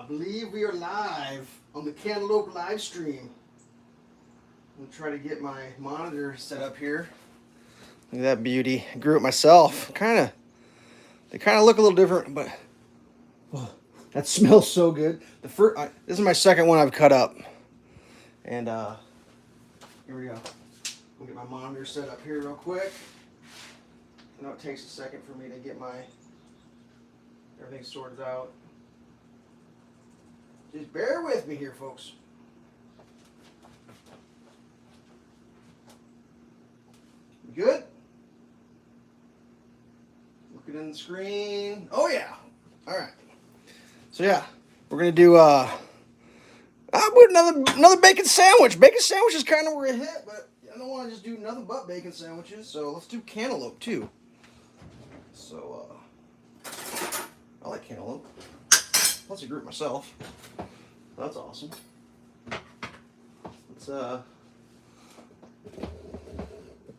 believe we are live on the Cantaloupe live stream. I'm gonna try to get my monitor set up here. Look at that beauty. I grew it myself. They kind of look a little different, but oh, that smells so good. This is my second one I've cut up, and here we go. I'll get my monitor set up here real quick. I know it takes a second for me to get everything sorted out. Just bear with me here, folks. We good? Looking in the screen. Oh yeah. All right. So yeah, we're gonna do another bacon sandwich. Bacon sandwich is kind of where it hit, but I don't want to just do nothing but bacon sandwiches. So let's do cantaloupe too. So I like cantaloupe. Plus I grew it myself. That's awesome.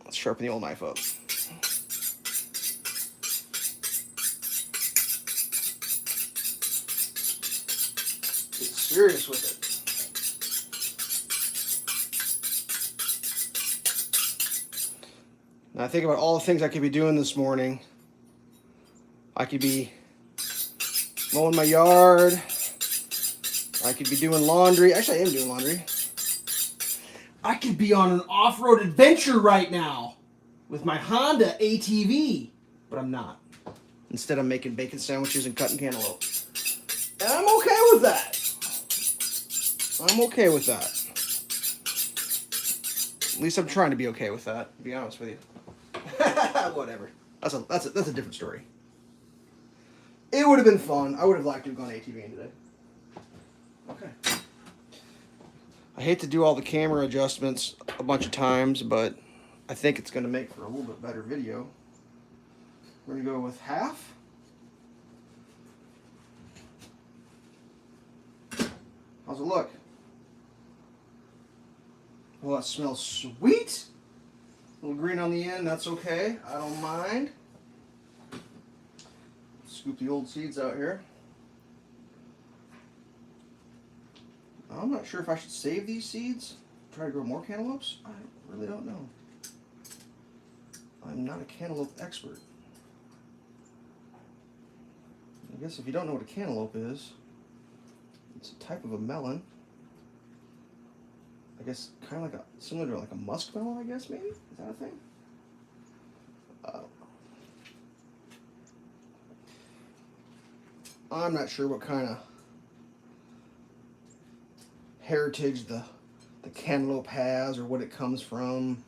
Let's sharpen the old knife up. Get serious with it. Now I think about all the things I could be doing this morning. I could be mowing my yard. I could be doing laundry. Actually, I am doing laundry. I could be on an off-road adventure right now with my Honda ATV, but I'm not. Instead, I'm making bacon sandwiches and cutting cantaloupe. And I'm okay with that. I'm okay with that. At least I'm trying to be okay with that, to be honest with you. Whatever. That's a different story. It would have been fun. I would have liked to have gone ATVing today. Okay. I hate to do all the camera adjustments a bunch of times, but I think it's going to make for a little bit better video. We're going to go with half. How's it look? Well, that smells sweet. A little green on the end, that's okay. I don't mind. Scoop the old seeds out here. I'm not sure if I should save these seeds, try to grow more cantaloupes. I really don't know. I'm not a cantaloupe expert. I guess if you don't know what a cantaloupe is, it's a type of a melon. I guess kind of like similar to like a muskmelon, I guess, maybe? Is that a thing? I'm not sure what kind of heritage the cantaloupe has or what it comes from.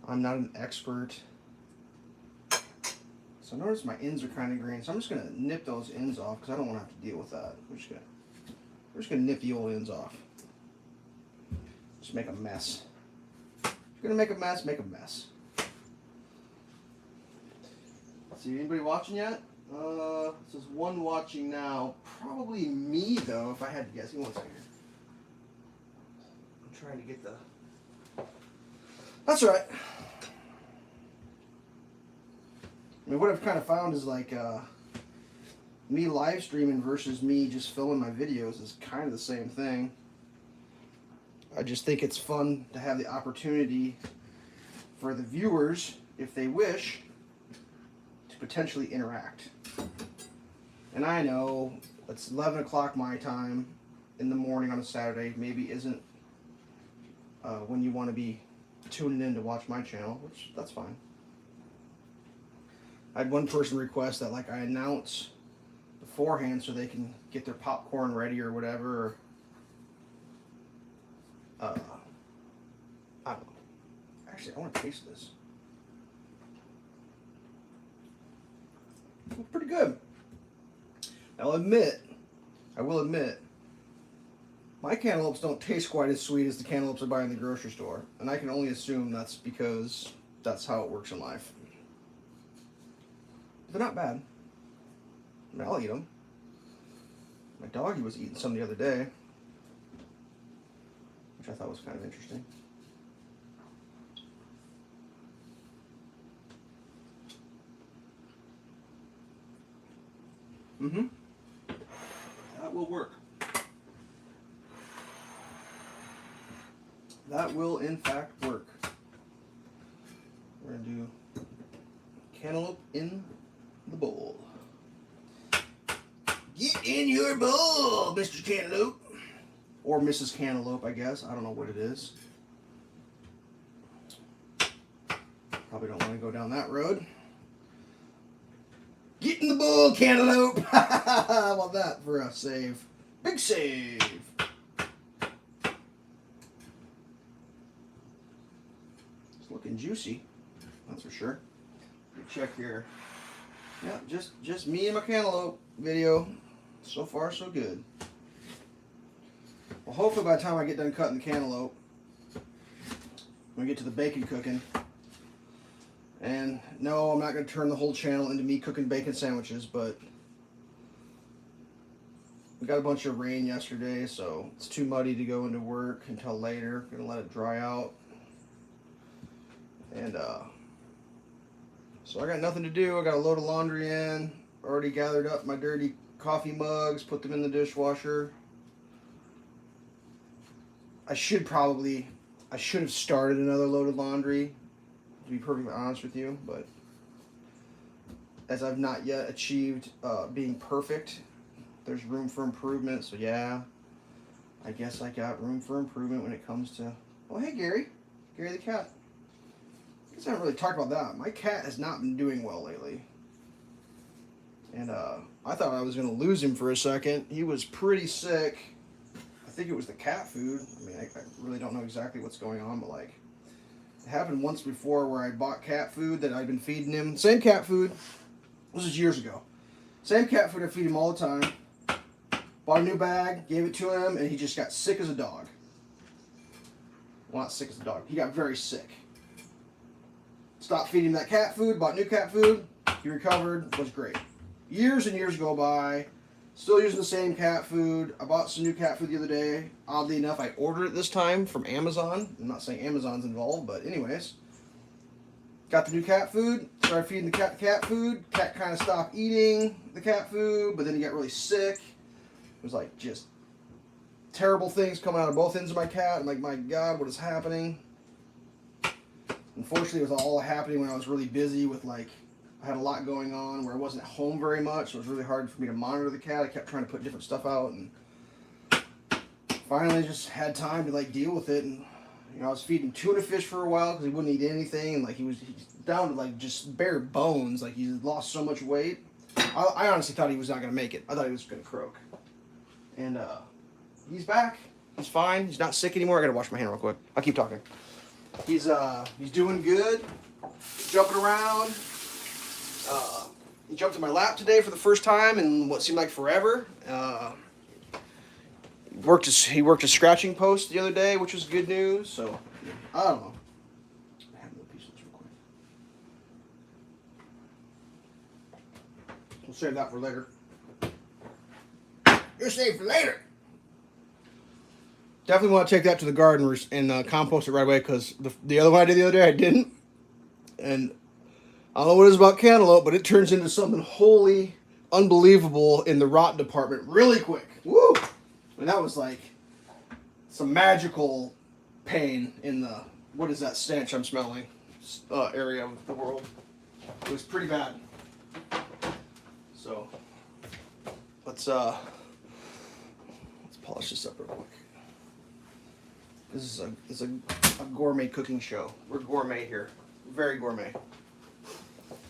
I'm not an expert. So notice my ends are kind of green, so I'm just going to nip those ends off because I don't want to have to deal with that. We're just going to nip the old ends off. Just make a mess. If you're going to make a mess, make a mess. See anybody watching yet? This is one watching now. Probably me though, if I had to guess. Give me 1 second. I'm trying to get the... That's right. I mean, what I've kind of found is like me live streaming versus me just filming my videos is kind of the same thing. I just think it's fun to have the opportunity for the viewers, if they wish, to potentially interact. And I know it's 11 o'clock my time in the morning on a Saturday, maybe isn't when you want to be tuning in to watch my channel, which that's fine. I had one person request that like I announce beforehand so they can get their popcorn ready or whatever. I don't know. Actually, I want to taste this. It's pretty good. I will admit, my cantaloupes don't taste quite as sweet as the cantaloupes I buy in the grocery store. And I can only assume that's because that's how it works in life. But they're not bad. I mean, I'll eat them. My doggy was eating some the other day, which I thought was kind of interesting. Mm-hmm. That will work. That will, in fact, work. We're going to do cantaloupe in the bowl. Get in your bowl, Mr. Cantaloupe. Or Mrs. Cantaloupe, I guess. I don't know what it is. Probably don't want to go down that road. Get in the bowl, Cantaloupe. How about that for a save? Big save. It's looking juicy. That's for sure. Good check here. Yeah, just me and my cantaloupe video. So far, so good. Well, hopefully by the time I get done cutting the cantaloupe, when we get to the bacon cooking, and no, I'm not going to turn the whole channel into me cooking bacon sandwiches, but we got a bunch of rain yesterday, so it's too muddy to go into work until later. Going to let it dry out. And, so I got nothing to do. I got a load of laundry in. Already gathered up my dirty coffee mugs, put them in the dishwasher. I should have started another load of laundry, to be perfectly honest with you, but as I've not yet achieved being perfect, there's room for improvement. So yeah, I guess I got room for improvement when it comes to, oh hey Gary the cat. I guess I haven't really talked about that. My cat has not been doing well lately. And I thought I was going to lose him for a second. He was pretty sick. I think it was the cat food. I mean, I really don't know exactly what's going on, but like, it happened once before where I bought cat food that I'd been feeding him. Same cat food. This was years ago. Same cat food I feed him all the time. Bought a new bag, gave it to him, and he just got sick as a dog. Well, not sick as a dog. He got very sick. Stopped feeding him that cat food, bought new cat food. He recovered, was great. Years and years go by. Still using the same cat food. I bought some new cat food the other day. Oddly enough, I ordered it this time from Amazon. I'm not saying Amazon's involved, but anyways. Got the new cat food. Started feeding the cat food. Cat kind of stopped eating the cat food, but then he got really sick. It was like just terrible things coming out of both ends of my cat. I'm like, my God, what is happening? Unfortunately, it was all happening when I was really busy with like, I had a lot going on where I wasn't at home very much, so it was really hard for me to monitor the cat. I kept trying to put different stuff out, and finally just had time to like deal with it. And you know, I was feeding tuna fish for a while because he wouldn't eat anything, and like he's down to like just bare bones. Like he lost so much weight. I honestly thought he was not going to make it. I thought he was going to croak. And he's back. He's fine. He's not sick anymore. I got to wash my hand real quick. I'll keep talking. He's doing good. Jumping around. He jumped in my lap today for the first time in what seemed like forever. He worked a scratching post the other day, which was good news. So I don't know. I have a little piece of this real quick. We'll save that for later. You're saved for later. Definitely want to take that to the garden and compost it right away, because the other one I did the other day I didn't, and I don't know what it is about cantaloupe, but it turns into something wholly unbelievable in the rot department really quick. Woo! And that was like some magical pain in the, what is that stench I'm smelling, area of the world. It was pretty bad. So let's polish this up real quick. This is a gourmet cooking show. We're gourmet here. Very gourmet.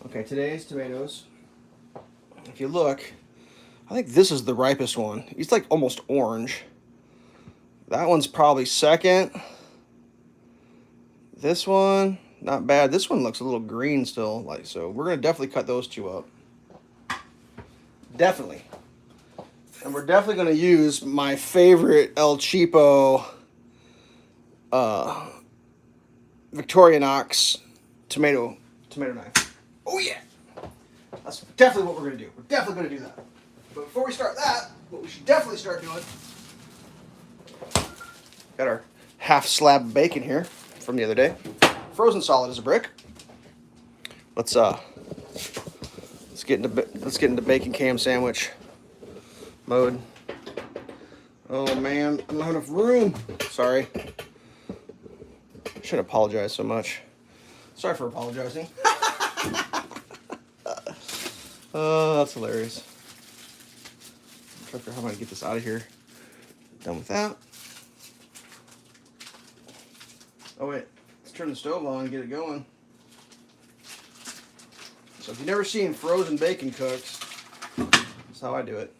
Okay, today's tomatoes. If you look, I think this is the ripest one. It's like almost orange. That one's probably second. This one, not bad. This one looks a little green still. Like, so we're gonna definitely cut those two up. Definitely. And we're definitely gonna use my favorite El Cheapo Victorinox tomato knife. Oh yeah! That's definitely what we're going to do. We're definitely going to do that. But before we start that, what we should definitely start doing, got our half slab of bacon here from the other day. Frozen solid as a brick. Let's get into bacon cam sandwich mode. Oh man, I don't have enough room. Sorry. I shouldn't apologize so much. Sorry for apologizing. Oh, that's hilarious. I'm trying to figure out how I'm going to get this out of here. Done with that. Oh wait, let's turn the stove on and get it going. So if you've never seen frozen bacon cooked, that's how I do it.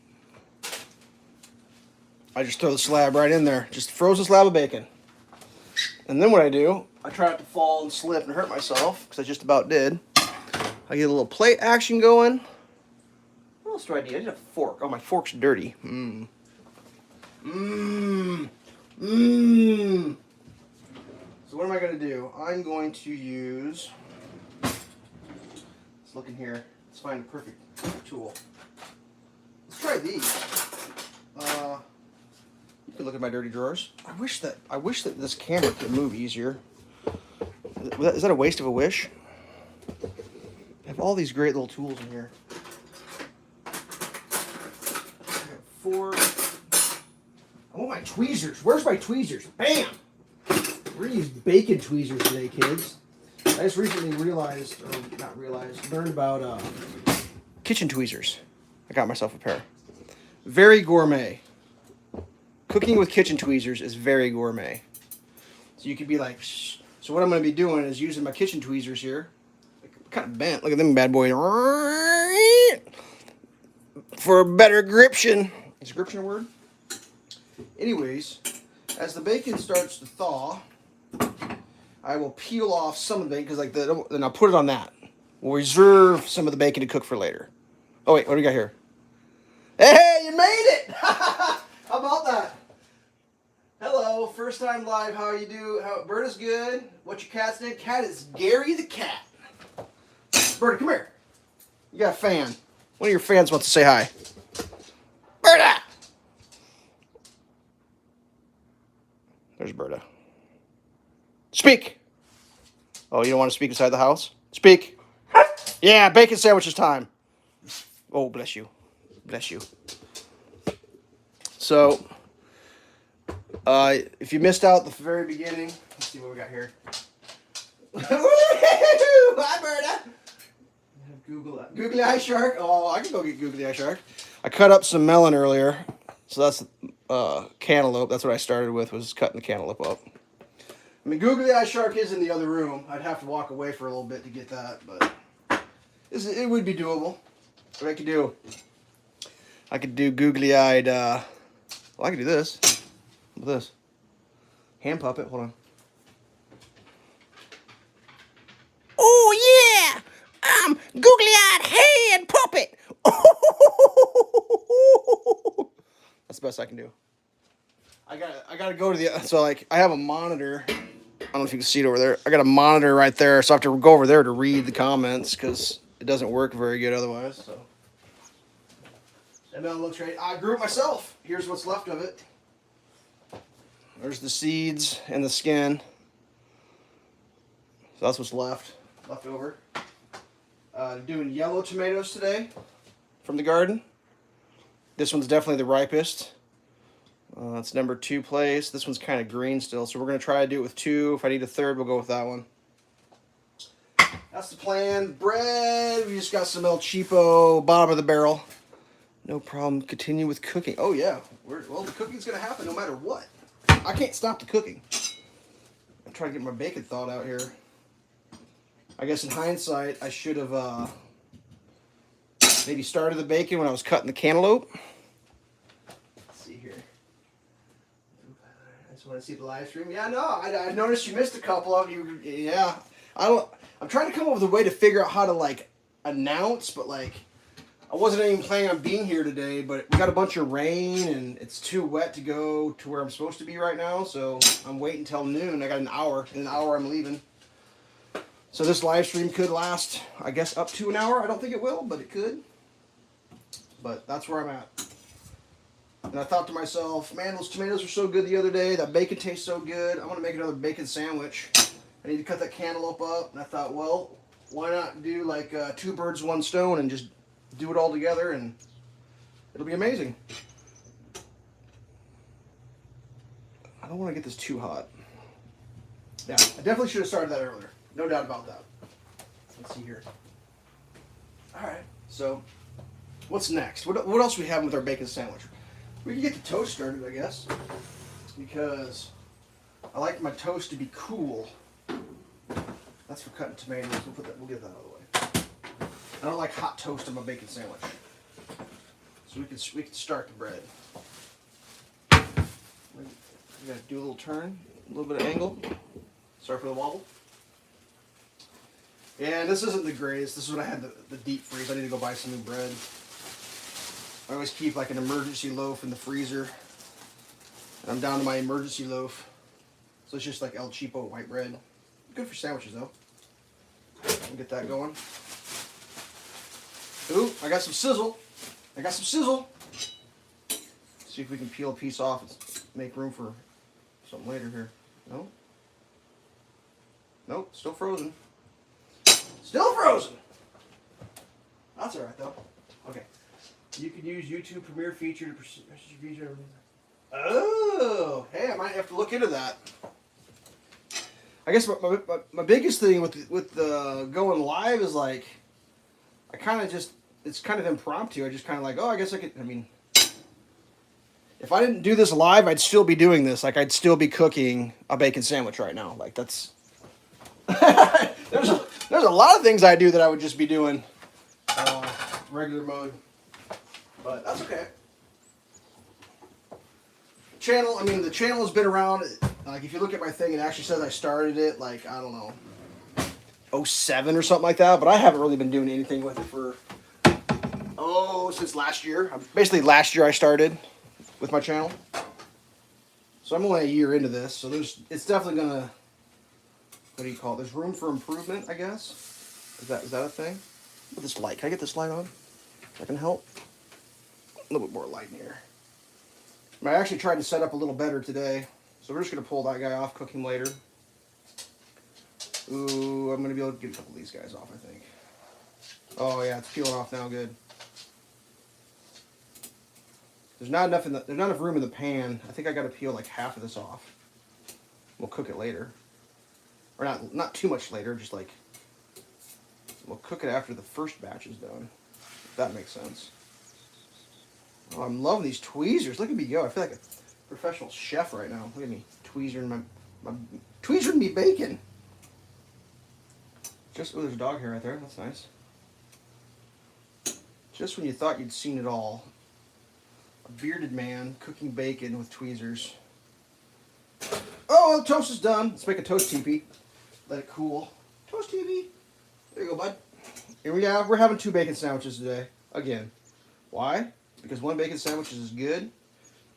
I just throw the slab right in there. Just a frozen slab of bacon. And then what I do, I try not to fall and slip and hurt myself, because I just about did. I get a little plate action going. What else do I need? I need a fork. Oh, my fork's dirty. Mmm. Mmm. Mmm. So what am I going to do? I'm going to use... Let's look in here. Let's find a perfect tool. Let's try these. You can look at my dirty drawers. I wish that this camera could move easier. Is that a waste of a wish? I have all these great little tools in here. I want my tweezers. Where's my tweezers? Bam! We're gonna use bacon tweezers today, kids. I just recently learned about kitchen tweezers. I got myself a pair. Very gourmet. Cooking with kitchen tweezers is very gourmet. So you could be like, shh. So what I'm going to be doing is using my kitchen tweezers here. Kind of bent. Look at them bad boys. For a better gription. Is gription a word? Anyways, as the bacon starts to thaw, I will peel off some of the bacon, because then I'll put it on that. We'll reserve some of the bacon to cook for later. Oh wait, what do we got here? Hey, you made it! How about that? Hello, first time live. How you do? Berta's good. What's your cat's name? Cat is Gary the cat. Berta, come here. You got a fan. One of your fans wants to say hi. Berta! There's Berta. Speak! Oh, you don't want to speak inside the house? Speak! Yeah, bacon sandwiches time. Oh, bless you. Bless you. So... if you missed out the very beginning, let's see what we got here. Hi, Berta. Googly eye shark. Oh, I can go get googly eye shark. I cut up some melon earlier, so that's cantaloupe. That's what I started with, was cutting the cantaloupe up. I mean, googly eye shark is in the other room. I'd have to walk away for a little bit to get that, but it would be doable. What I could do googly eyed. Well, I could do this. With this hand puppet. Hold on. Oh yeah, googly-eyed hand puppet. That's the best I can do. I gotta go to the. So like I have a monitor. I don't know if you can see it over there. I got a monitor right there, so I have to go over there to read the comments because it doesn't work very good otherwise. So that melon looks great. I grew it myself. Here's what's left of it. There's the seeds and the skin. So that's what's left over. Doing yellow tomatoes today from the garden. This one's definitely the ripest. That's number 2 place. This one's kind of green still, so we're going to try to do it with 2. If I need a third, we'll go with that one. That's the plan. Bread, we just got some El Cheapo, bottom of the barrel. No problem. Continue with cooking. Oh yeah, well the cooking's going to happen no matter what. I can't stop the cooking. I'm trying to get my bacon thawed out here. I guess in hindsight, I should have maybe started the bacon when I was cutting the cantaloupe. Let's see here. I just want to see the live stream. Yeah, no, I noticed you missed a couple of you. Yeah, I'm trying to come up with a way to figure out how to like announce, but like I wasn't even planning on being here today, but we got a bunch of rain and it's too wet to go to where I'm supposed to be right now, so I'm waiting until noon. I got an hour. In an hour I'm leaving. So this live stream could last, I guess, up to an hour. I don't think it will, but it could. But that's where I'm at. And I thought to myself, man, those tomatoes were so good the other day. That bacon tastes so good. I want to make another bacon sandwich. I need to cut that cantaloupe up. And I thought, well, why not do like 2 birds, 1 stone and just do it all together and it'll be amazing. don't want to get this too hot. Yeah, I definitely should have started that earlier. No doubt about that. Let's see here. All right, so what's next? What else we have with our bacon sandwich? We can get the toast started, I guess, because I like my toast to be cool. That's for cutting tomatoes. We'll get that out of the way. I don't like hot toast on my bacon sandwich. So we can start the bread. We gotta do a little turn, a little bit of angle. Sorry for the wobble. Yeah, and this isn't the greatest. This is when I had the deep freeze. I need to go buy some new bread. I always keep like an emergency loaf in the freezer. And I'm down to my emergency loaf. So it's just like El Cheapo white bread. Good for sandwiches though. We'll get that going. Ooh, I got some sizzle. See if we can peel a piece off and make room for something later here. No? Nope, still frozen. Still frozen! That's alright though. Okay. You can use YouTube Premiere feature to feature. Oh, hey, I might have to look into that. I guess my biggest thing with the going live is like, I kind of just, it's kind of impromptu. I just kind of like, oh, I guess I could, I mean, if I didn't do this live, I'd still be doing this. Like, I'd still be cooking a bacon sandwich right now. Like, that's, there's a lot of things I do that I would just be doing regular mode. But that's okay. Channel, I mean, the channel has been around. Like, if you look at my thing, it actually says I started it, like, I don't know, 07 or something like that. But I haven't really been doing anything with it for, since last year. Basically, last year I started with my channel. So I'm only a year into this. So it's definitely going to, what do you call it? There's room for improvement, I guess. Is that a thing? With this light. Can I get this light on? That can help. A little bit more light in here. I actually tried to set up a little better today. So we're just going to pull that guy off, cook him later. Ooh, I'm going to be able to get a couple of these guys off, I think. Oh yeah, it's peeling off now, good. There's not enough room in the pan. I think I got to peel like half of this off. We'll cook it later. Or not too much later, just like, we'll cook it after the first batch is done. If that makes sense. Oh, I'm loving these tweezers. Look at me go. I feel like a professional chef right now. Look at me tweezering tweezering me bacon. Just, oh, there's a dog hair right there. That's nice. Just when you thought you'd seen it all. A bearded man cooking bacon with tweezers. Oh, the toast is done. Let's make a toast teepee. Let it cool. Toast teepee. There you go, bud. Here we are. We're having 2 bacon sandwiches today. Again. Why? Because 1 bacon sandwich is good.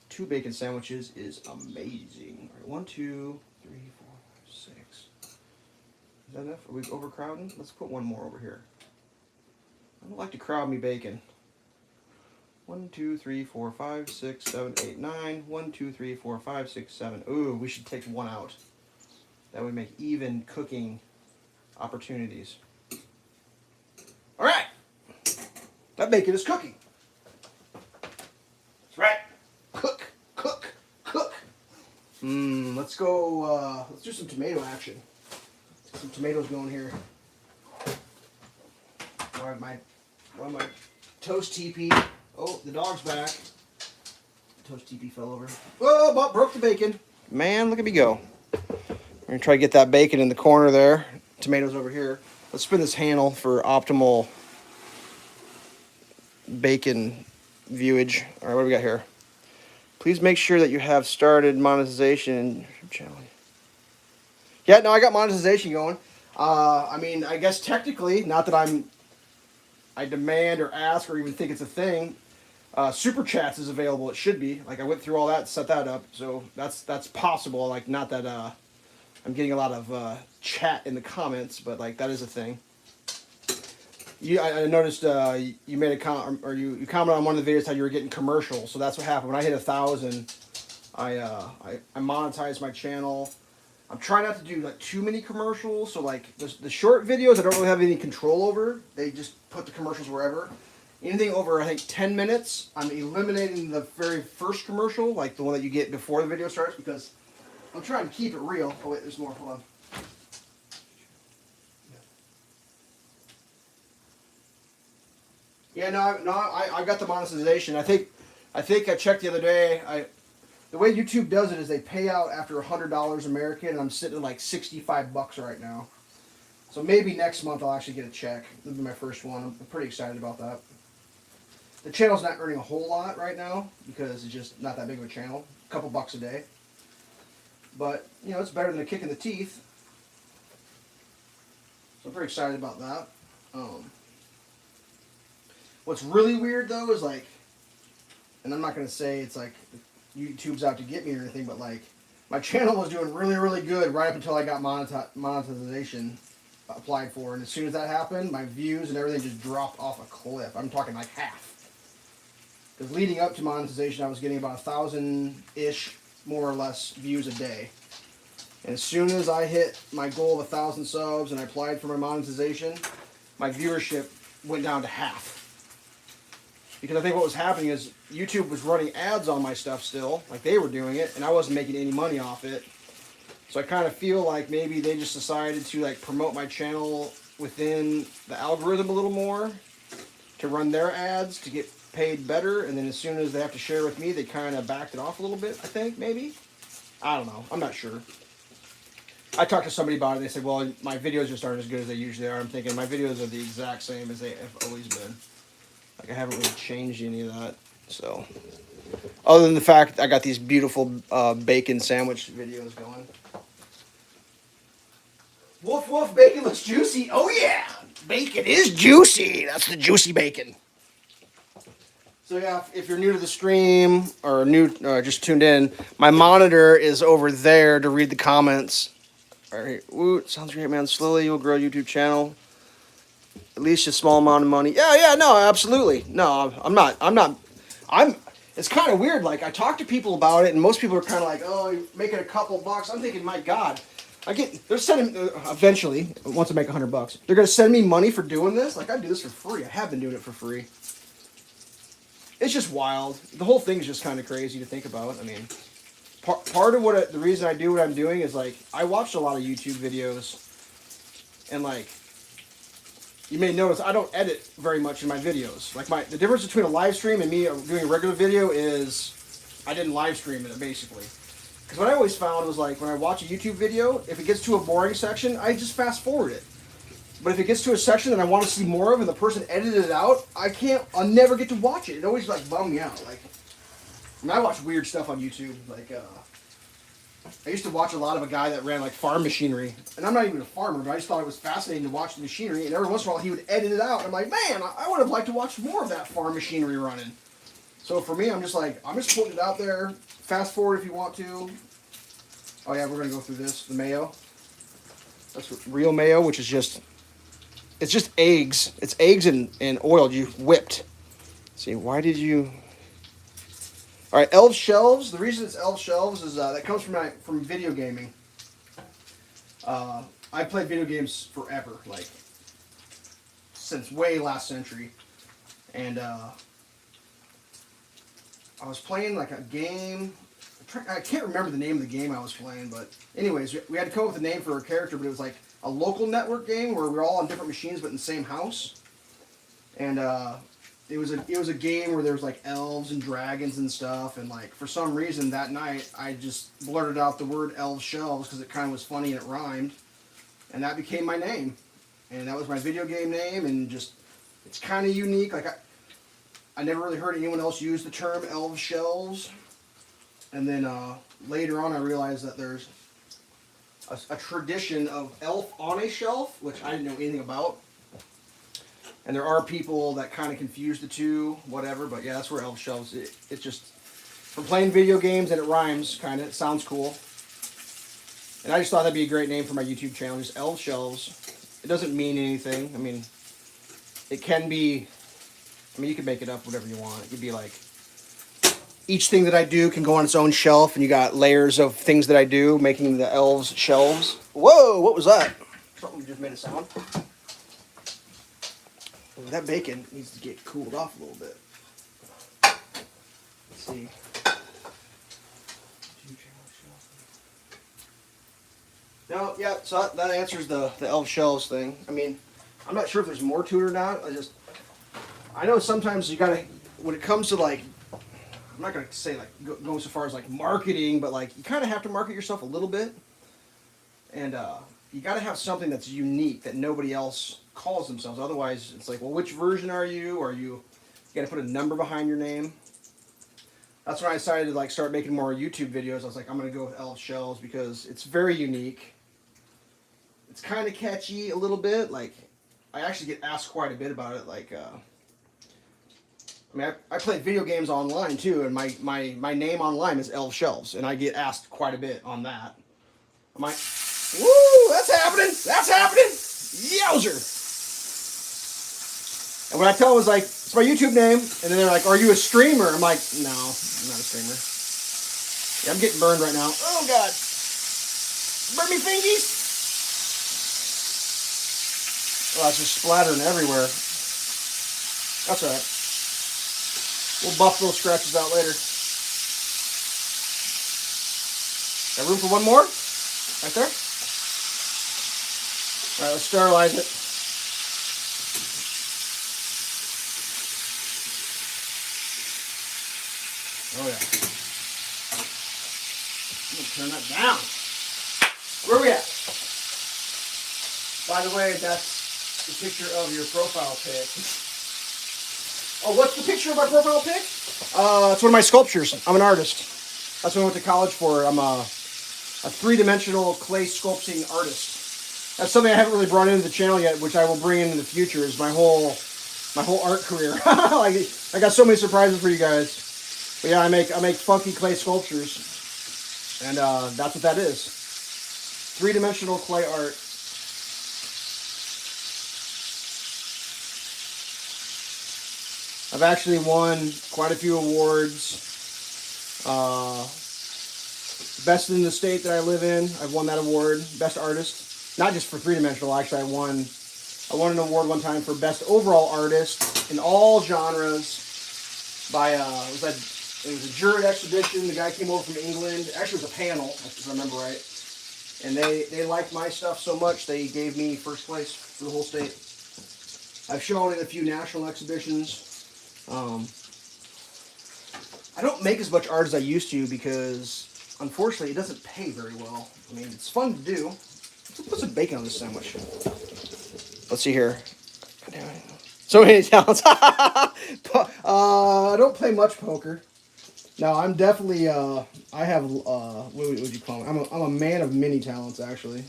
2 bacon sandwiches is amazing. All right, 1, 2, 3, 4, 5, 6. Is that enough? Are we overcrowding? Let's put 1 more over here. I don't like to crowd me bacon. 1, 2, 3, 4, 5, 6, 7, 8, 9. 1, 2, 3, 4, 5, 6, 7. Ooh, we should take 1 out. That would make even cooking opportunities. All right. That bacon is cooking. That's right. Cook, cook, cook. Let's go, let's do some tomato action. Let's get some tomatoes going here. While my toast teepee. Oh, the dog's back. Toast teepee fell over. Whoa, but broke the bacon. Man, look at me go. We're going to try to get that bacon in the corner there. Tomatoes over here. Let's spin this handle for optimal bacon viewage. All right, what do we got here? Please make sure that you have started monetization channel. Yeah, no, I got monetization going. I mean, I guess technically, not that I demand or ask or even think it's a thing. Super chats is available. It should be. Like, I went through all that, set that up, so that's possible. Like, not that I'm getting a lot of chat in the comments, but like that is a thing. I noticed you made a comment, or you commented on one of the videos how you were getting commercials. So that's what happened when I hit 1,000. I monetized my channel. I'm trying not to do like too many commercials. So like the short videos, I don't really have any control over. They just put the commercials wherever. Anything over, I think, 10 minutes, I'm eliminating the very first commercial, like the one that you get before the video starts, because I'm trying to keep it real. Oh wait, there's more. Hold on. Yeah, I got the monetization. I think I checked the other day. The way YouTube does it is they pay out after $100 American, and I'm sitting at like $65 right now. So maybe next month I'll actually get a check. That'll be my first one. I'm pretty excited about that. The channel's not earning a whole lot right now because it's just not that big of a channel. A couple bucks a day. But, you know, it's better than a kick in the teeth. So I'm pretty excited about that. What's really weird though is like, and I'm not going to say it's like YouTube's out to get me or anything, but like my channel was doing really, really good right up until I got monetization applied for. And as soon as that happened, my views and everything just dropped off a cliff. I'm talking like half. Because leading up to monetization, I was getting about 1,000-ish, more or less, views a day. And as soon as I hit my goal of 1,000 subs and I applied for my monetization, my viewership went down to half. Because I think what was happening is YouTube was running ads on my stuff still, like they were doing it, and I wasn't making any money off it. So I kind of feel like maybe they just decided to like promote my channel within the algorithm a little more to run their ads to get paid better, and then as soon as they have to share with me, they kind of backed it off a little bit, I think, maybe. I don't know. I'm not sure. I talked to somebody about it, and they said, well, my videos just aren't as good as they usually are. I'm thinking my videos are the exact same as they have always been. Like, I haven't really changed any of that, so. Other than the fact I got these beautiful bacon sandwich videos going. Woof, woof, bacon looks juicy. Oh, yeah. Bacon is juicy. That's the juicy bacon. So yeah, if you're new to the stream or just tuned in, my monitor is over there to read the comments. All right, woo, sounds great, man. Slowly you'll grow a YouTube channel. At least a small amount of money. Yeah, no, absolutely. No, it's kind of weird. Like, I talk to people about it, and most people are kind of like, oh, you're making a couple bucks. I'm thinking, my God, they're sending, eventually, once I make $100, they're going to send me money for doing this? Like, I do this for free. I have been doing it for free. It's just wild. The whole thing is just kind of crazy to think about. I mean, part of the reason I do what I'm doing is like I watched a lot of YouTube videos, and like you may notice I don't edit very much in my videos. Like the difference between a live stream and me doing a regular video is I didn't live stream it basically. Because what I always found was like when I watch a YouTube video, if it gets to a boring section, I just fast forward it. But if it gets to a section that I want to see more of and the person edited it out, I'll never get to watch it. It always like bums me out. Like, I mean, I watch weird stuff on YouTube. Like, I used to watch a lot of a guy that ran like farm machinery. And I'm not even a farmer, but I just thought it was fascinating to watch the machinery. And every once in a while he would edit it out. And I'm like, man, I would have liked to watch more of that farm machinery running. So for me, I'm just putting it out there. Fast forward if you want to. Oh yeah, we're going to go through this. The mayo. That's real mayo, which is just... It's just eggs. It's eggs and oil you whipped. Let's see, why did you... All right, Elf Shelves. The reason it's Elf Shelves is that comes from video gaming. I played video games forever, like since way last century. And I was playing like a game. I can't remember the name of the game I was playing, but anyways, we had to come up with a name for a character, but it was like a local network game where we were all on different machines but in the same house. And it was a game where there was like elves and dragons and stuff, and like for some reason that night I just blurted out the word Elf Shelves because it kind of was funny and it rhymed, and that became my name, and that was my video game name, and just it's kind of unique. Like I never really heard anyone else use the term Elf Shelves, and then later on I realized that there's a tradition of elf on a shelf, which I didn't know anything about. And there are people that kind of confuse the two, whatever, but yeah, that's where Elf Shelves, it's just, from playing video games and it rhymes, kind of, it sounds cool. And I just thought that'd be a great name for my YouTube channel, just Elf Shelves. It doesn't mean anything. I mean, it can be, I mean, you can make it up whatever you want. It could be like, each thing that I do can go on its own shelf, and you got layers of things that I do, making the elves shelves. Whoa, what was that? Something just made a sound. That bacon needs to get cooled off a little bit. Let's see. No, yeah, so that answers the elf shells thing. I mean, I'm not sure if there's more to it or not. I know sometimes you gotta, when it comes to like, I'm not gonna say like going so far as like marketing, but like you kind of have to market yourself a little bit, and you gotta have something that's unique that nobody else calls themselves. Otherwise, it's like, well, which version are you? Are you gotta put a number behind your name. That's when I decided to like start making more YouTube videos. I was like, I'm gonna go with elf shells because it's very unique. It's kind of catchy a little bit. Like, I actually get asked quite a bit about it. Like, I mean, I play video games online too, and my name online is Elf Shelves, and I get asked quite a bit on that. I'm like, woo, that's happening! That's happening! Yowzer! And what I tell them is like, it's my YouTube name, and then they're like, are you a streamer? I'm like, no, I'm not a streamer. Yeah, I'm getting burned right now. Oh God! Burn me fingies! Oh, it's just splattering everywhere. That's all right. We'll buff those scratches out later. Got room for one more? Right there? Alright, let's sterilize it. Oh yeah. I'm gonna turn that down. Where are we at? By the way, that's the picture of your profile pic. Oh, what's the picture of my profile pic? It's one of my sculptures. I'm an artist. That's what I went to college for. I'm a three-dimensional clay sculpting artist. That's something I haven't really brought into the channel yet, which I will bring into the future. Is my whole art career. Like, I got so many surprises for you guys. But yeah, I make funky clay sculptures, and that's what that is. Three-dimensional clay art. I've actually won quite a few awards. Best in the state that I live in, I've won that award. Best artist, not just for three-dimensional. Actually, I won an award one time for best overall artist in all genres. By it was a juror exhibition. The guy came over from England. Actually, it was a panel, if I remember right. And they liked my stuff so much they gave me first place for the whole state. I've shown in a few national exhibitions. I don't make as much art as I used to because, unfortunately, it doesn't pay very well. I mean, it's fun to do. Let's put some bacon on this sandwich. Let's see here. So many talents. I don't play much poker. No, I'm definitely, I have, what would you call me? I'm a man of many talents, actually.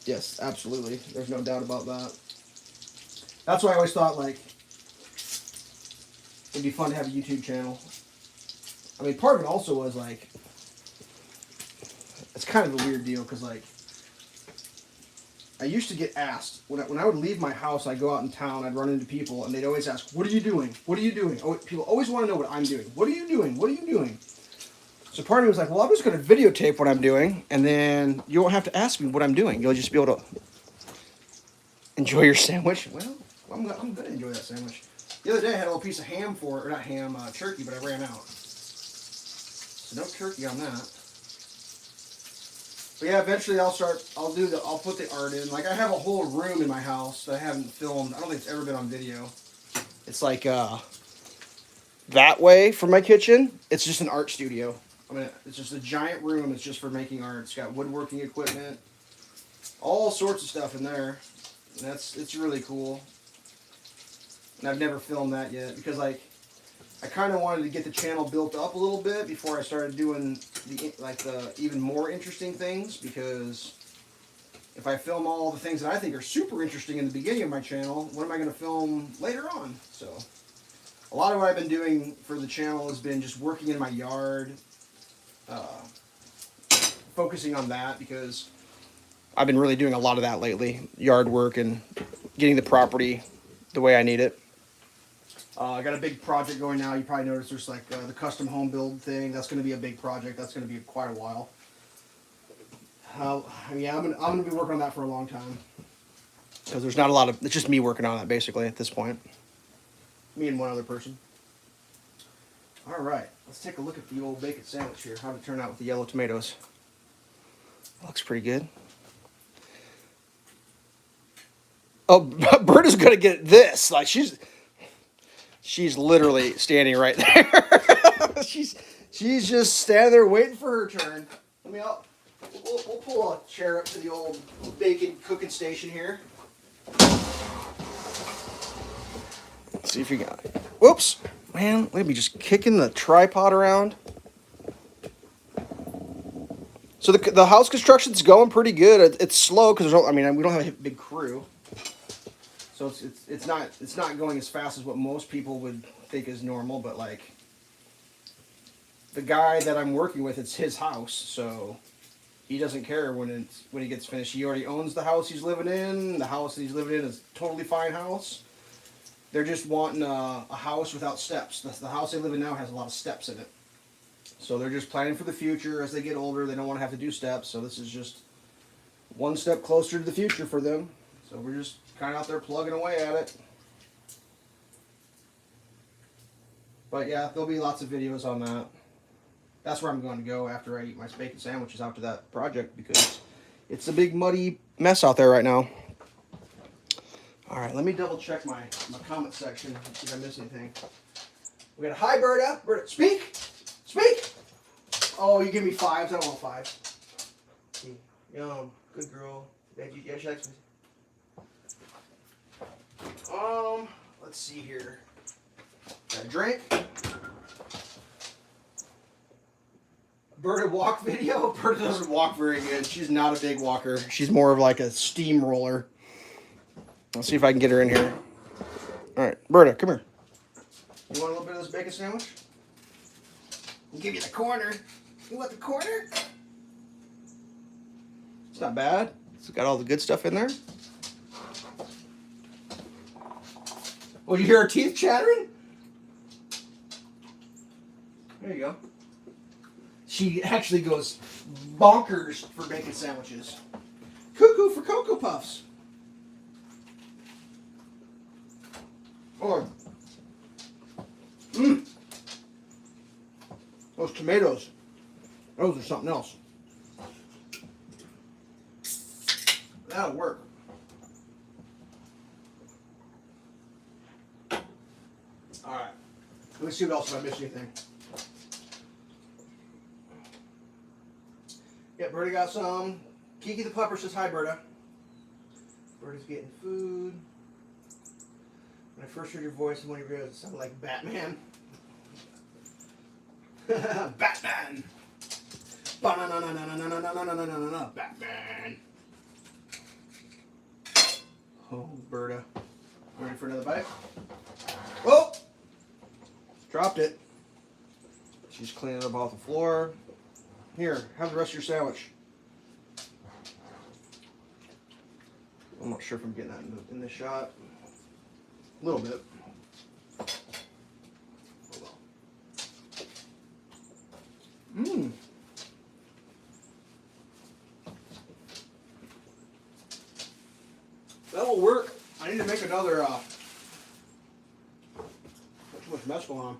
Yes, absolutely. There's no doubt about that. That's why I always thought, like, it'd be fun to have a YouTube channel. I mean, part of it also was, like, it's kind of a weird deal, because, like, I used to get asked, when I would leave my house, I'd go out in town, I'd run into people, and they'd always ask, what are you doing? What are you doing? Oh, people always want to know what I'm doing. What are you doing? What are you doing? So part of me was like, well, I'm just going to videotape what I'm doing, and then you won't have to ask me what I'm doing. You'll just be able to enjoy your sandwich. Well, I'm going to enjoy that sandwich. The other day I had a little piece of ham or not ham, turkey, but I ran out. So no turkey on that. But yeah, eventually I'll put the art in. Like, I have a whole room in my house that I haven't filmed. I don't think it's ever been on video. It's like, that way from my kitchen, it's just an art studio. I mean, it's just a giant room. It's just for making art. It's got woodworking equipment, all sorts of stuff in there. And it's really cool. And I've never filmed that yet because, like, I kind of wanted to get the channel built up a little bit before I started doing the even more interesting things, because if I film all the things that I think are super interesting in the beginning of my channel, what am I going to film later on? So a lot of what I've been doing for the channel has been just working in my yard, focusing on that, because I've been really doing a lot of that lately, yard work and getting the property the way I need it. I got a big project going now. You probably noticed there's like the custom home build thing. That's going to be a big project. That's going to be quite a while. Yeah, I'm gonna be working on that for a long time, because there's not a lot of. It's just me working on that basically at this point. Me and one other person. All right, let's take a look at the old bacon sandwich here. How did it turn out with the yellow tomatoes? Looks pretty good. Oh, Berta's gonna get this. Like she's literally standing right there. she's just standing there waiting for her turn. We'll pull a chair up to the old bacon cooking station here. Let's see if you got it. Whoops, man, let me just kicking the tripod around. So the house construction's going pretty good. It's slow because we don't have a big crew. So it's not going as fast as what most people would think is normal, but like the guy that I'm working with, it's his house, so he doesn't care when he gets finished. He already owns the house he's living in. The house that he's living in is a totally fine house. They're just wanting a house without steps. The house they live in now has a lot of steps in it. So they're just planning for the future. As they get older, they don't want to have to do steps, so this is just one step closer to the future for them. So we're just kind of out there plugging away at it. But yeah, there'll be lots of videos on that. That's where I'm going to go after I eat my bacon sandwiches after that project, because it's a big muddy mess out there right now. All right, let me double check my comment section, see if I missed anything. We got a hi, Berta. Berta, speak! Speak! Oh, you give me fives. I don't want fives. Yum. Good girl. Yeah, she likes me. Let's see here. Got a drink. Berta walk video. Berta doesn't walk very good. She's not a big walker. She's more of like a steamroller. Let's see if I can get her in here. All right, Berta, come here. You want a little bit of this bacon sandwich? I'll give you the corner. You want the corner? It's not bad. It's got all the good stuff in there. Oh, you hear her teeth chattering? There you go. She actually goes bonkers for bacon sandwiches. Cuckoo for Cocoa Puffs. Or, those tomatoes. Those are something else. That'll work. Alright. Let me see what else if I missed anything. Yeah, Berta got some. Kiki the pupper says hi, Berta. Berta's getting food. When I first heard your voice and when you realized it sounded like Batman. Batman! Batman! Oh, Berta. Ready for another bite? Oh! Dropped it. She's cleaning up off the floor. Here, have the rest of your sandwich. I'm not sure if I'm getting that in this shot. A little bit. Hold on. Mmm. That will work. I need to make another, not too much mess going on.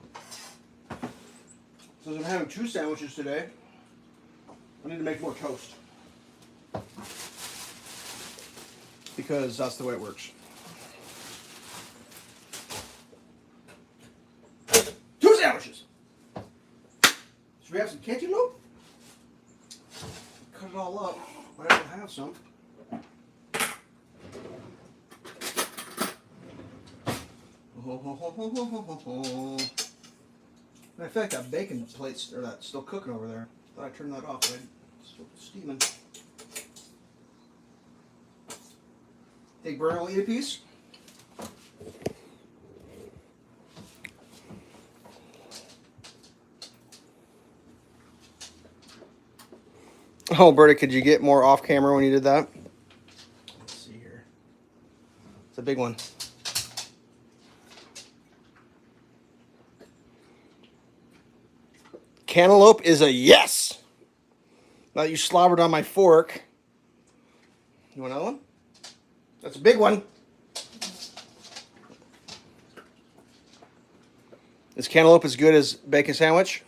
Since I'm having 2 sandwiches today, I need to make more toast. Because that's the way it works. 2 sandwiches! Should we have some cantaloupe? Cut it all up, but I don't have some. I feel like that bacon plate's or that's still cooking over there. Thought I turned that off, but it's still steaming. Think Berta will eat a piece? Oh, Berta, could you get more off camera when you did that? Let's see here. It's a big one. Cantaloupe is a yes. Now that you slobbered on my fork. You want another one? That's a big one. Is cantaloupe as good as bacon sandwich?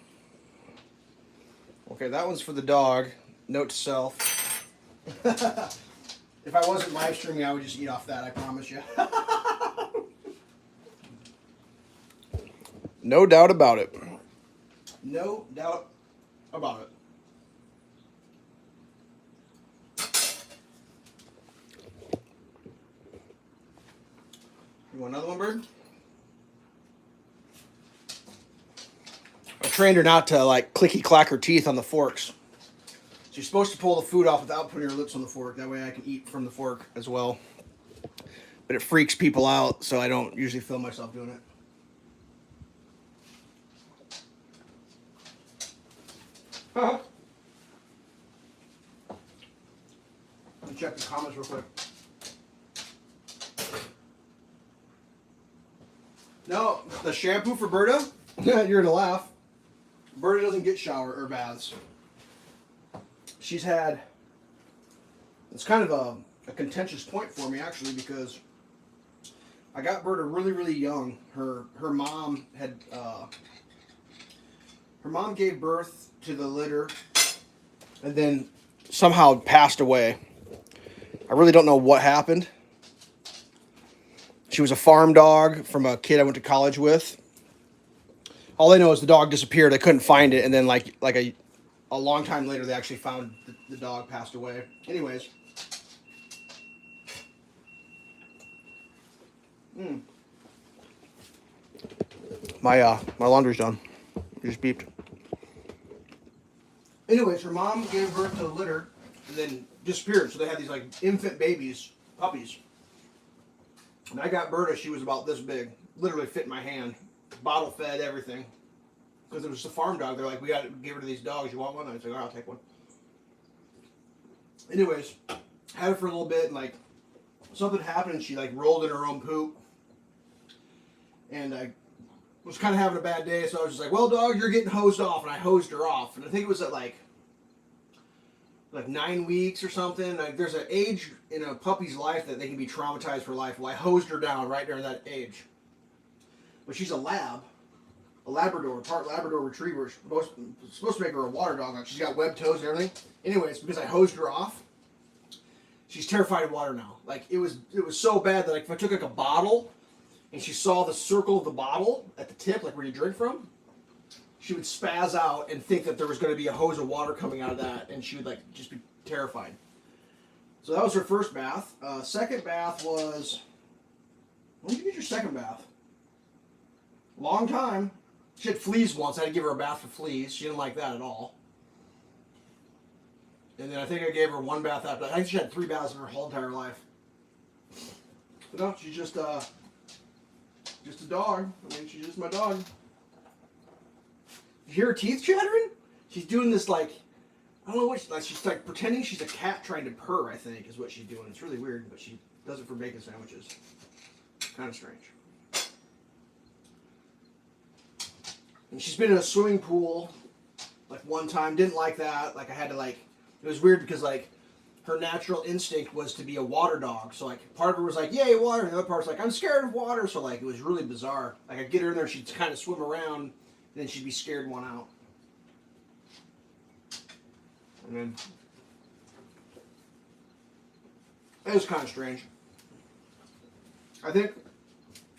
Okay, that one's for the dog. Note to self. If I wasn't live streaming, I would just eat off that, I promise you. No doubt about it. No doubt about it. You want another one, Bird? I trained her not to like clicky clack her teeth on the forks. She's supposed to pull the food off without putting her lips on the fork. That way I can eat from the fork as well. But it freaks people out, so I don't usually film myself doing it. Let me check the comments real quick. No, the shampoo for Berta? You're gonna laugh. Berta doesn't get shower or baths. She's had, it's kind of a contentious point for me actually, because I got Berta really, really young. Her mom had, her mom gave birth to the litter and then somehow passed away. I really don't know what happened. She was a farm dog from a kid I went to college with. All I know is the dog disappeared. I couldn't find it, and then like a long time later, they actually found the dog passed away. Anyways. My laundry's done. It just beeped. Anyways, her mom gave birth to the litter and then disappeared. So they had these like infant babies, puppies. And I got Berta, she was about this big. Literally fit in my hand. Bottle fed, everything. Because it was a farm dog. They're like, we got to give her to these dogs. You want one? I was like, all right, I'll take one. Anyways, had her for a little bit, and like something happened, and she like rolled in her own poop. And I was kind of having a bad day, so I was just like, well, dog, you're getting hosed off. And I hosed her off. And I think it was at like 9 weeks or something. Like, there's an age in a puppy's life that they can be traumatized for life. Well, I hosed her down right during that age. But she's a Labrador, part Labrador Retriever. Supposed to make her a water dog. Like, she's got webbed toes and everything. Anyways, because I hosed her off, she's terrified of water now. Like, it was so bad that like if I took like a bottle and she saw the circle of the bottle at the tip, like where you drink from, she would spaz out and think that there was going to be a hose of water coming out of that, and she would like just be terrified. So that was her first bath. Second bath was, when did you get your second bath? Long time. She had fleas once. I had to give her a bath for fleas. She didn't like that at all. And then I think I gave her one bath after that. I think she had 3 baths in her whole entire life. But no, she's just a dog. I mean, she's just my dog. You hear her teeth chattering? She's doing this like, I don't know what, she's like pretending she's a cat trying to purr, I think, is what she's doing. It's really weird, but she does it for bacon sandwiches. Kind of strange. And she's been in a swimming pool, like one time, didn't like that. Like I had to like, it was weird because like her natural instinct was to be a water dog. So like part of her was like, yay, water. And the other part was like, I'm scared of water. So like it was really bizarre. Like I'd get her in there, she'd kind of swim around, and then she'd be scared one out. And then it was kind of strange. I think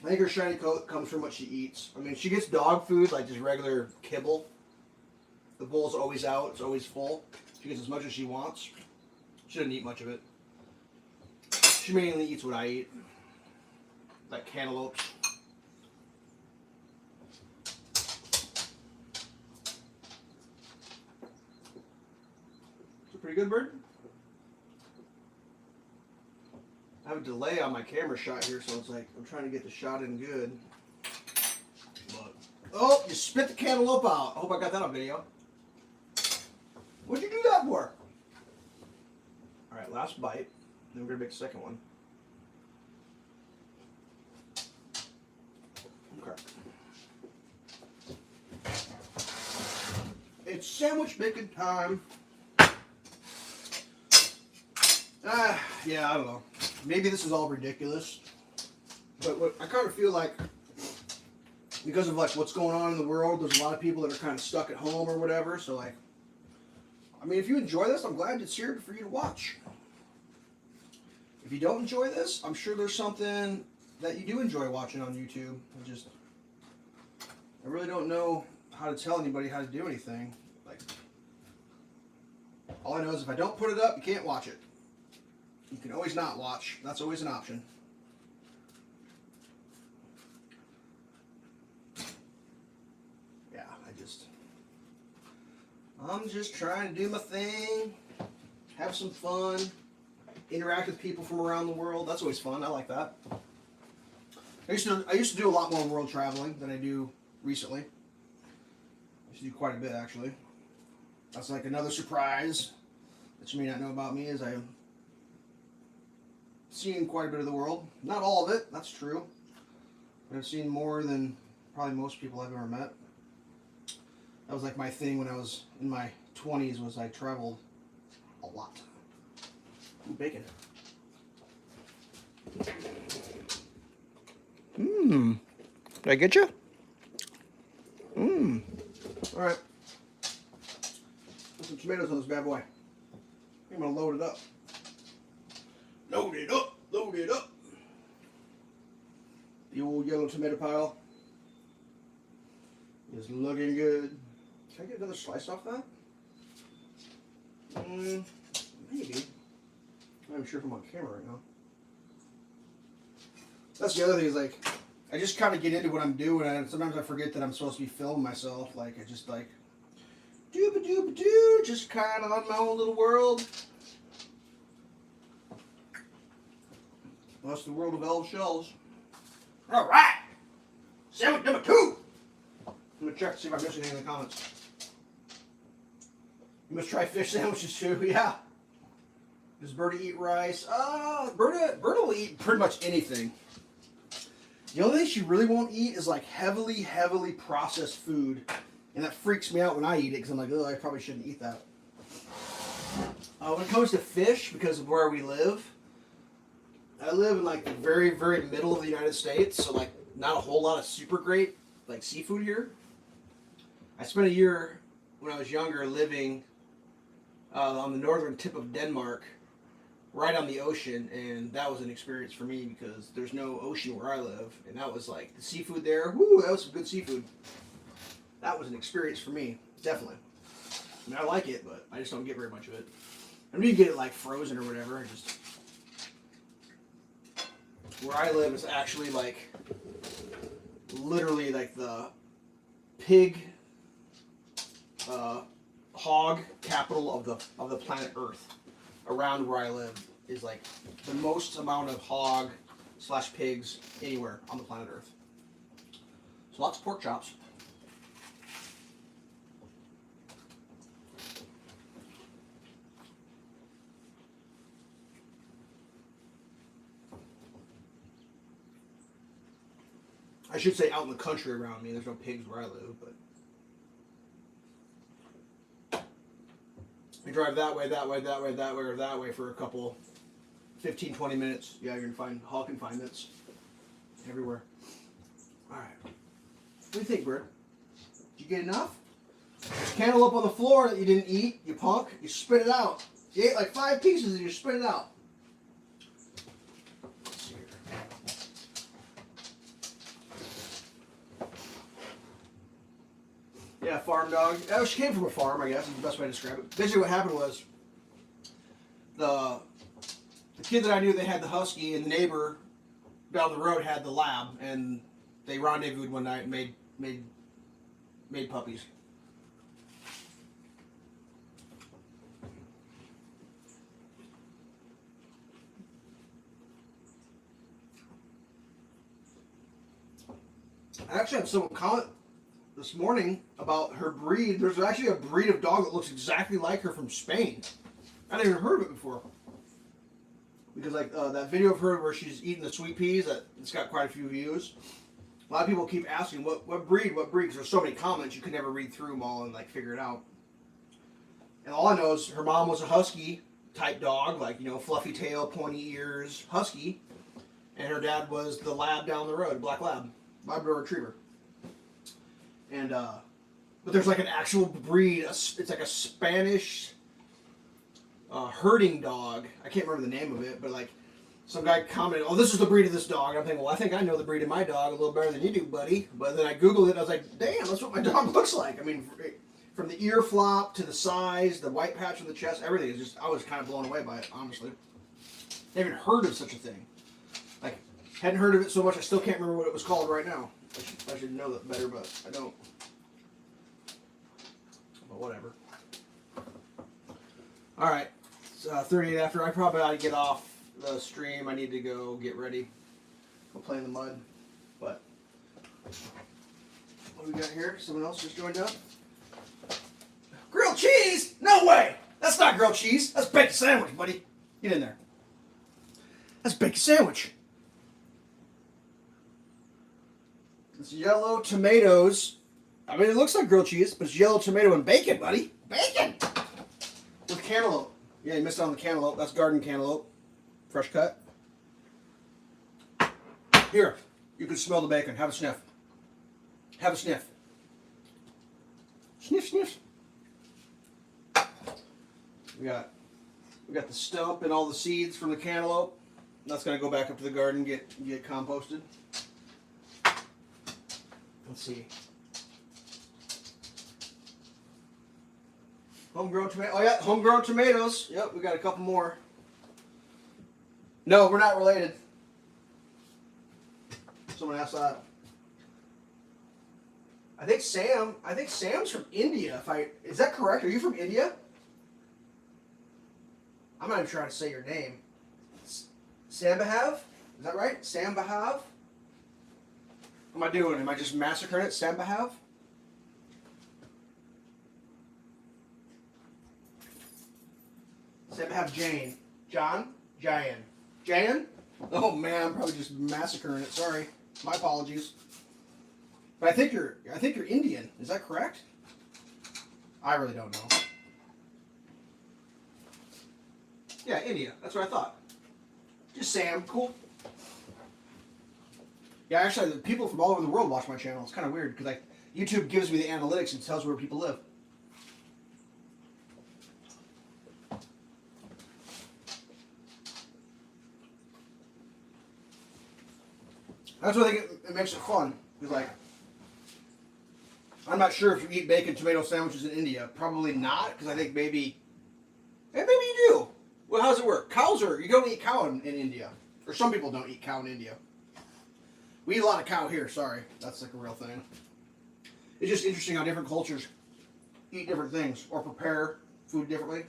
her shiny coat comes from what she eats. I mean, she gets dog food, like just regular kibble. The bowl's always out. It's always full. She gets as much as she wants. She doesn't eat much of it. She mainly eats what I eat. Like cantaloupes. Is it pretty good, Bird? I have a delay on my camera shot here, so it's like I'm trying to get the shot in good. But, oh, you spit the cantaloupe out. I hope I got that on video. What'd you do that for? Alright, last bite. Then we're going to make the second one. Okay. It's sandwich making time. Yeah, I don't know. Maybe this is all ridiculous, but what I kind of feel like, because of like what's going on in the world, there's a lot of people that are kind of stuck at home or whatever. So like, I mean, if you enjoy this, I'm glad it's here for you to watch. If you don't enjoy this, I'm sure there's something that you do enjoy watching on YouTube. I really don't know how to tell anybody how to do anything. Like, all I know is if I don't put it up, you can't watch it. You can always not watch. That's always an option. Yeah, I'm just trying to do my thing, have some fun, interact with people from around the world. That's always fun. I like that. I used to do a lot more world traveling than I do recently. I used to do quite a bit, actually. That's like another surprise that you may not know about me, is I've seen quite a bit of the world. Not all of it, that's true. But I've seen more than probably most people I've ever met. That was like my thing when I was in my 20s, was I traveled a lot. Ooh, bacon. Mmm. Did I get you? Mmm. Alright. Put some tomatoes on this bad boy. I'm going to load it up. Load it up. Load it up. The old yellow tomato pile is looking good. Can I get another slice off that? Maybe. I'm not sure if I'm on camera right now. That's the other thing, is like, I just kind of get into what I'm doing, and sometimes I forget that I'm supposed to be filming myself. Like, I just like, doo-ba-doo-ba-doo, just kind of on my own little world. That's the world of elf shells. All right, sandwich number 2. I'm gonna check to see if I missed anything in the comments. You must try fish sandwiches too. Yeah. Does Berta eat rice? Berta will eat pretty much anything. The only thing she really won't eat is like heavily processed food, and that freaks me out when I eat it, because I'm like, oh, I probably shouldn't eat that. When it comes to fish, because of where we live, I live in like the very middle of the United States, so like not a whole lot of super great like seafood here. I spent a year when I was younger living on the northern tip of Denmark, right on the ocean, and that was an experience for me because there's no ocean where I live, and that was like the seafood there. Woo, that was some good seafood. That was an experience for me, definitely. I mean, I like it, but I just don't get very much of it. I mean, you get it like frozen or whatever. Just where I live is actually like literally like the pig hog capital of the planet Earth. Around where I live is like the most amount of hog / pigs anywhere on the planet Earth. So lots of pork chops. I should say out in the country around me. There's no pigs where I live, but I drive that way, or that way for a couple, 15, 20 minutes. Yeah, you're going to find hog confinements everywhere. All right. What do you think, Bert? Did you get enough? There's cantaloupe on the floor that you didn't eat, you punk. You spit it out. You ate like 5 pieces and you spit it out. Let's see here. Yeah, farm dog. Oh, she came from a farm, I guess, is the best way to describe it. Basically what happened was the kid that I knew, they had the husky, and the neighbor down the road had the lab, and they rendezvoused one night and made puppies. I actually had someone comment this morning about her breed. There's actually a breed of dog that looks exactly like her from Spain. I hadn't even heard of it before. Because like that video of her where she's eating the sweet peas, it's got quite a few views. A lot of people keep asking what breed, because there's so many comments you can never read through them all and like figure it out. And all I know is her mom was a husky type dog, like, you know, fluffy tail, pointy ears, husky. And her dad was the lab down the road, black lab, Labrador retriever. And but there's like an actual breed. It's like a Spanish herding dog. I can't remember the name of it, but like Some guy commented, "Oh, this is the breed of this dog." I'm thinking, well, I think I know the breed of my dog a little better than you do, buddy. But then I Googled it, and I was like, damn, that's what my dog looks like. I mean, from the ear flop to the size, the white patch on the chest, everything is just, I was kind of blown away by it, honestly. Never even heard of such a thing. Like, hadn't heard of it so much, I still can't remember what it was called right now. I should know that better, but I don't. But whatever. All right, it's 38 after. I probably ought to get off the stream. I need to go get ready. Go play in the mud. But what do we got here? Someone else just joined up. Grilled cheese? No way! That's not grilled cheese. That's bacon sandwich, buddy. Get in there. That's bacon sandwich. It's yellow tomatoes. I mean, it looks like grilled cheese, but it's yellow tomato and bacon, buddy. Bacon! With cantaloupe. Yeah, you missed out on the cantaloupe. That's garden cantaloupe. Fresh cut. Here, you can smell the bacon. Have a sniff. Have a sniff. Sniff, sniff. We got the stump and all the seeds from the cantaloupe. That's gonna go back up to the garden, get composted. Let's see. Homegrown tomato. Oh yeah, homegrown tomatoes. Yep, we got a couple more. No, we're not related. Someone asked that. I think Sam's from India. Is that correct? Are you from India? I'm not even trying to say your name. Sambahav? Is that right? Sambahav? What am I doing? Am I just massacring it? Sambahav? Sambahav Jain. John? Jayan. Jayan? Oh man, I'm probably just massacring it. Sorry. My apologies. But I think you're Indian. Is that correct? I really don't know. Yeah, India. That's what I thought. Just Sam. Cool. Yeah, actually, the people from all over the world watch my channel. It's kind of weird because like YouTube gives me the analytics and tells where people live. That's what I think it makes it fun. Because like, I'm not sure if you eat bacon tomato sandwiches in India. Probably not, because I think maybe you do. Well, how does it work? You don't eat cow in India. Or some people don't eat cow in India. We eat a lot of cow here, sorry. That's like a real thing. It's just interesting how different cultures eat different things or prepare food differently.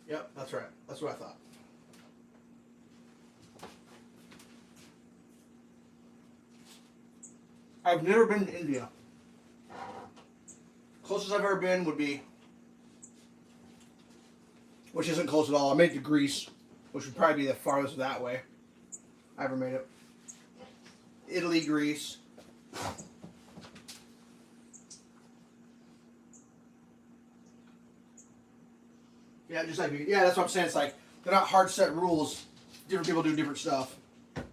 Yep, that's right. That's what I thought. I've never been to India. Closest I've ever been would be, which isn't close at all. I made it to Greece, which would probably be the farthest that way I ever made it. Italy, Greece. Yeah, just like, yeah, that's what I'm saying. It's like, they're not hard set rules. Different people do different stuff. But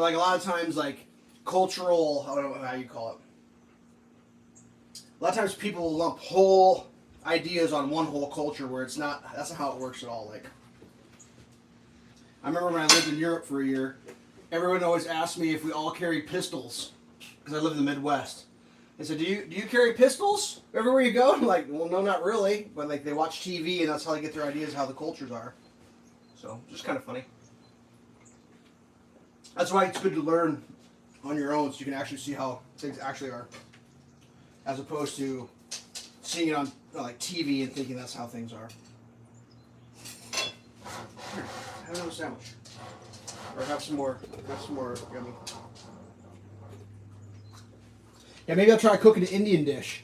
like a lot of times, like, cultural, I don't know how you call it. A lot of times people lump whole ideas on one whole culture where it's not, that's not how it works at all. Like, I remember when I lived in Europe for a year, everyone always asked me if we all carry pistols, because I live in the Midwest. They said, do you carry pistols everywhere you go? I'm like, well, no, not really. But like, they watch TV and that's how they get their ideas of how the cultures are. So, just kind of funny. That's why it's good to learn on your own so you can actually see how things actually are. As opposed to seeing it on like TV and thinking that's how things are. Here, have another sandwich. Or have some more yummy. Yeah, maybe I'll try cooking an Indian dish.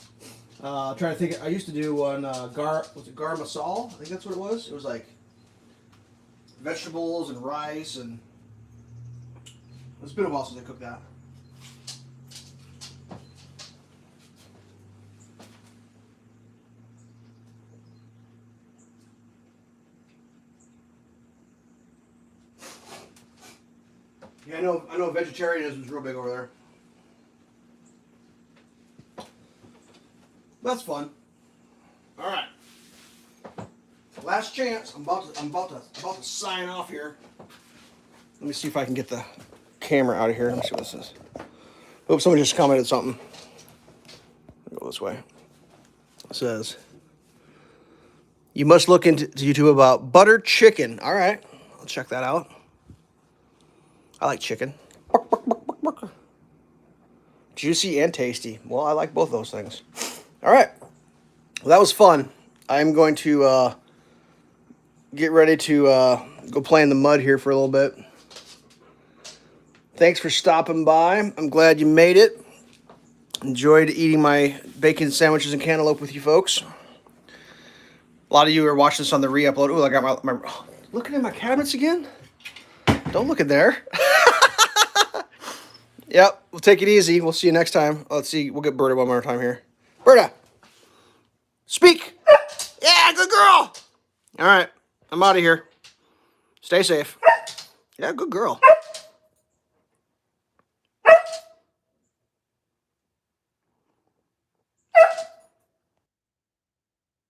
Trying to think. I used to do one was it gar masal? I think that's what it was. It was like vegetables and rice, and it's been a while since I cooked that. Yeah, I know vegetarianism is real big over there. That's fun. All right. Last chance. I'm about to sign off here. Let me see if I can get the camera out of here. Let me see what this is. Oops, someone just commented something. Go this way. It says, you must look into YouTube about butter chicken. All right, I'll check that out. I like chicken. Juicy and tasty. Well, I like both those things. All right. Well, that was fun. I'm going to get ready to go play in the mud here for a little bit. Thanks for stopping by. I'm glad you made it. Enjoyed eating my bacon sandwiches and cantaloupe with you folks. A lot of you are watching this on the re-upload. Ooh, I got my looking at my cabinets again? Don't look in there. Yep, we'll take it easy. We'll see you next time. Let's see. We'll get Berta one more time here. Berta! Speak! Yeah, good girl! All right, I'm out of here. Stay safe. Yeah, good girl.